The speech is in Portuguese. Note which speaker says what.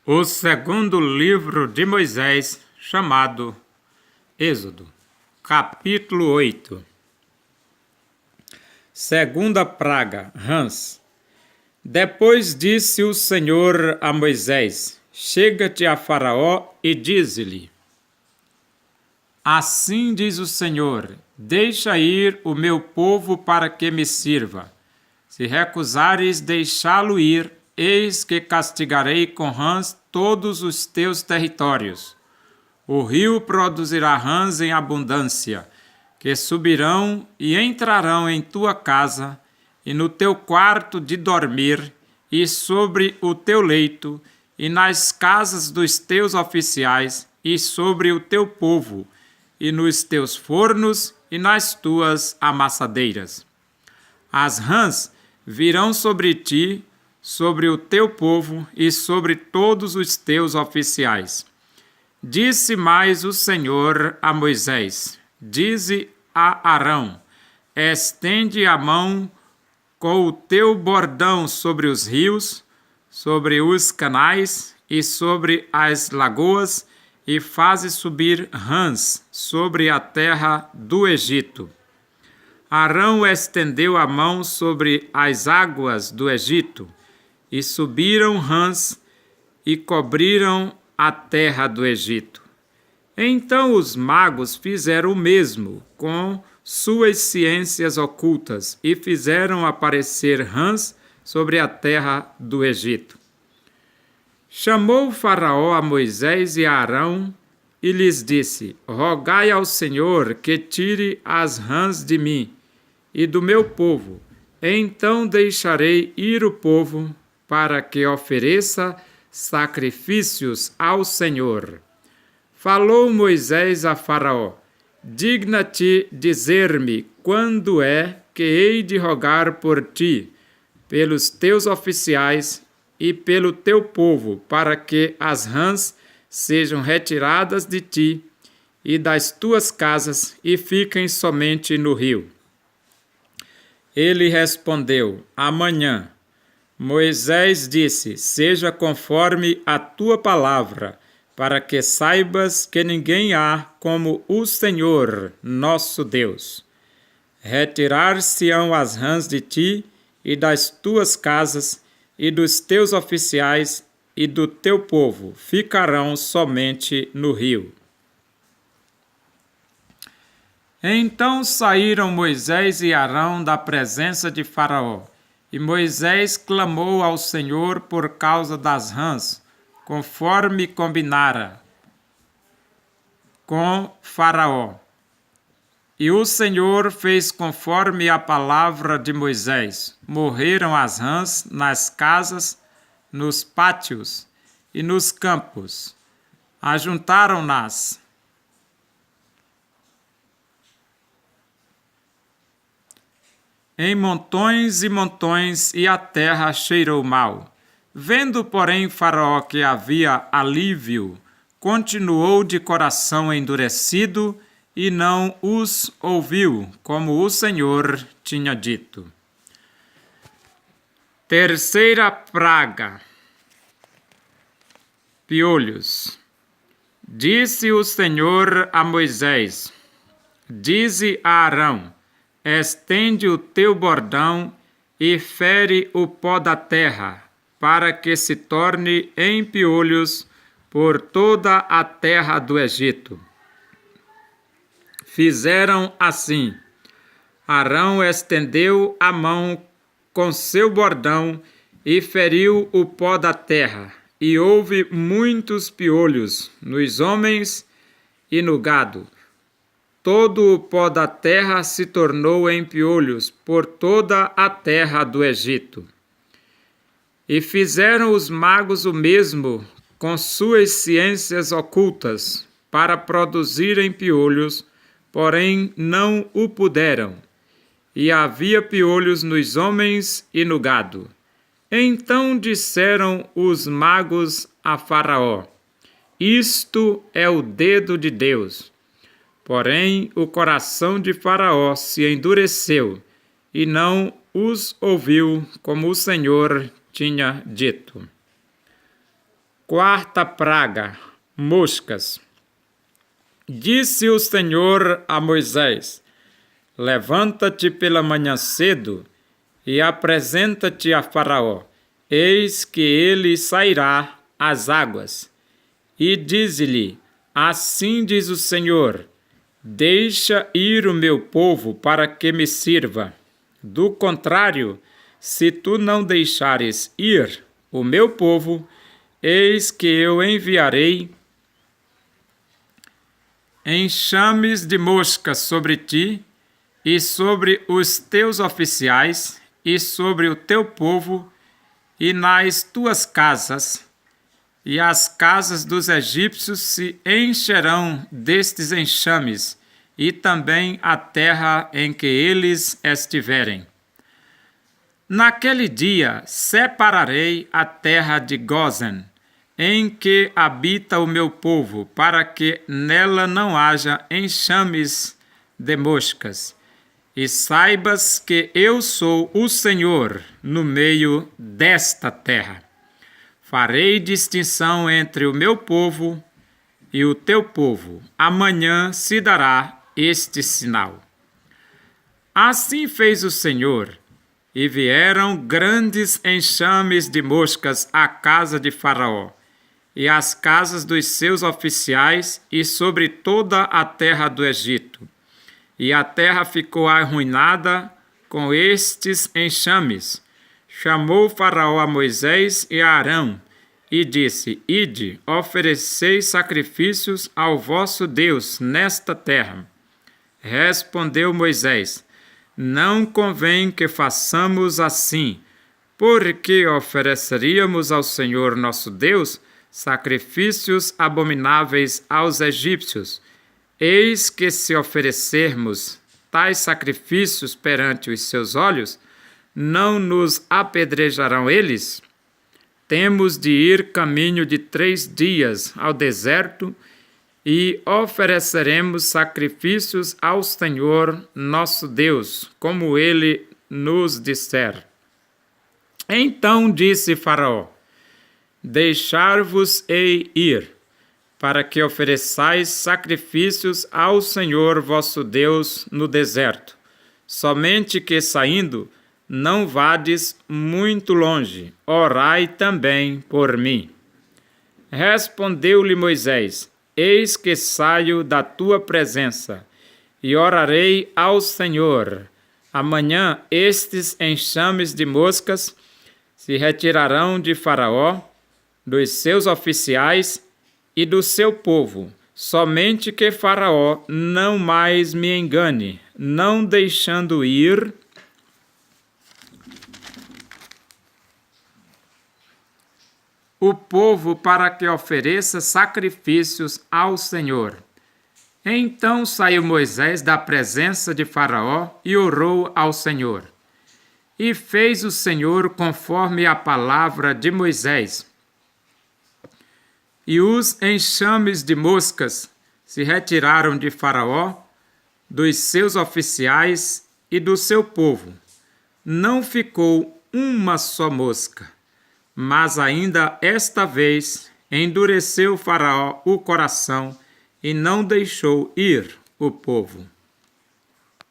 Speaker 1: O segundo livro de Moisés, chamado Êxodo, capítulo 8. Segunda praga, rãs. Depois disse o Senhor a Moisés: Chega-te a Faraó e dize-lhe: Assim diz o Senhor: Deixa ir o meu povo para que me sirva. Se recusares deixá-lo ir, eis que castigarei com rãs todos os teus territórios. O rio produzirá rãs em abundância, que subirão e entrarão em tua casa, e no teu quarto de dormir, e sobre o teu leito, e nas casas dos teus oficiais, e sobre o teu povo, e nos teus fornos, e nas tuas amassadeiras. As rãs virão sobre ti, sobre o teu povo e sobre todos os teus oficiais. Disse mais o Senhor a Moisés: Dize a Arão: Estende a mão com o teu bordão sobre os rios, sobre os canais e sobre as lagoas, e faze subir rãs sobre a terra do Egito. Arão estendeu a mão sobre as águas do Egito, e subiram rãs e cobriram a terra do Egito. Então os magos fizeram o mesmo com suas ciências ocultas e fizeram aparecer rãs sobre a terra do Egito. Chamou Faraó a Moisés e a Arão e lhes disse: Rogai ao Senhor que tire as rãs de mim e do meu povo, então deixarei ir o povo para que ofereça sacrifícios ao Senhor. Falou Moisés a Faraó: Digna-te dizer-me quando é que hei de rogar por ti, pelos teus oficiais e pelo teu povo, para que as rãs sejam retiradas de ti e das tuas casas e fiquem somente no rio. Ele respondeu: Amanhã. Moisés disse: Seja conforme a tua palavra, para que saibas que ninguém há como o Senhor, nosso Deus. Retirar-se-ão as rãs de ti e das tuas casas e dos teus oficiais e do teu povo, ficarão somente no rio. Então saíram Moisés e Arão da presença de Faraó, e Moisés clamou ao Senhor por causa das rãs, conforme combinara com Faraó. E o Senhor fez conforme a palavra de Moisés. Morreram as rãs nas casas, nos pátios e nos campos. Ajuntaram-nas em montões e montões, e a terra cheirou mal. Vendo, porém, Faraó que havia alívio, continuou de coração endurecido e não os ouviu, como o Senhor tinha dito. Terceira praga: piolhos. Disse o Senhor a Moisés: Dize a Arão: Estende o teu bordão e fere o pó da terra, para que se torne em piolhos por toda a terra do Egito. Fizeram assim. Arão estendeu a mão com seu bordão e feriu o pó da terra, e houve muitos piolhos nos homens e no gado. Todo o pó da terra se tornou em piolhos por toda a terra do Egito. E fizeram os magos o mesmo com suas ciências ocultas, para produzirem piolhos, porém não o puderam. E havia piolhos nos homens e no gado. Então disseram os magos a Faraó: Isto é o dedo de Deus. Porém, o coração de Faraó se endureceu e não os ouviu, como o Senhor tinha dito. Quarta praga: moscas. Disse o Senhor a Moisés: levanta-te pela manhã cedo e apresenta-te a Faraó. Eis que ele sairá às águas. E dize-lhe: assim diz o Senhor: deixa ir o meu povo para que me sirva. Do contrário, se tu não deixares ir o meu povo, eis que eu enviarei enxames de moscas sobre ti e sobre os teus oficiais e sobre o teu povo e nas tuas casas, e as casas dos egípcios se encherão destes enxames, e também a terra em que eles estiverem. Naquele dia separarei a terra de Gósen, em que habita o meu povo, para que nela não haja enxames de moscas. E saibas que eu sou o Senhor no meio desta terra. Farei distinção entre o meu povo e o teu povo. Amanhã se dará este sinal. Assim fez o Senhor, e vieram grandes enxames de moscas à casa de Faraó, e às casas dos seus oficiais, e sobre toda a terra do Egito. E a terra ficou arruinada com estes enxames. Chamou Faraó a Moisés e a Arão, e disse: ide, ofereceis sacrifícios ao vosso Deus nesta terra. Respondeu Moisés: não convém que façamos assim, porque ofereceríamos ao Senhor nosso Deus sacrifícios abomináveis aos egípcios. Eis que se oferecermos tais sacrifícios perante os seus olhos, não nos apedrejarão eles? Temos de ir caminho de 3 dias ao deserto e ofereceremos sacrifícios ao Senhor nosso Deus, como ele nos disser. Então disse Faraó: deixar-vos-ei ir, para que ofereçais sacrifícios ao Senhor vosso Deus no deserto. Somente que saindo, não vades muito longe, orai também por mim. Respondeu-lhe Moisés: eis que saio da tua presença, e orarei ao Senhor. Amanhã estes enxames de moscas se retirarão de Faraó, dos seus oficiais e do seu povo, somente que Faraó não mais me engane, não deixando ir o povo para que ofereça sacrifícios ao Senhor. Então saiu Moisés da presença de Faraó e orou ao Senhor. E fez o Senhor conforme a palavra de Moisés. E os enxames de moscas se retiraram de Faraó, dos seus oficiais e do seu povo. Não ficou uma só mosca, mas ainda esta vez endureceu Faraó o coração e não deixou ir o povo.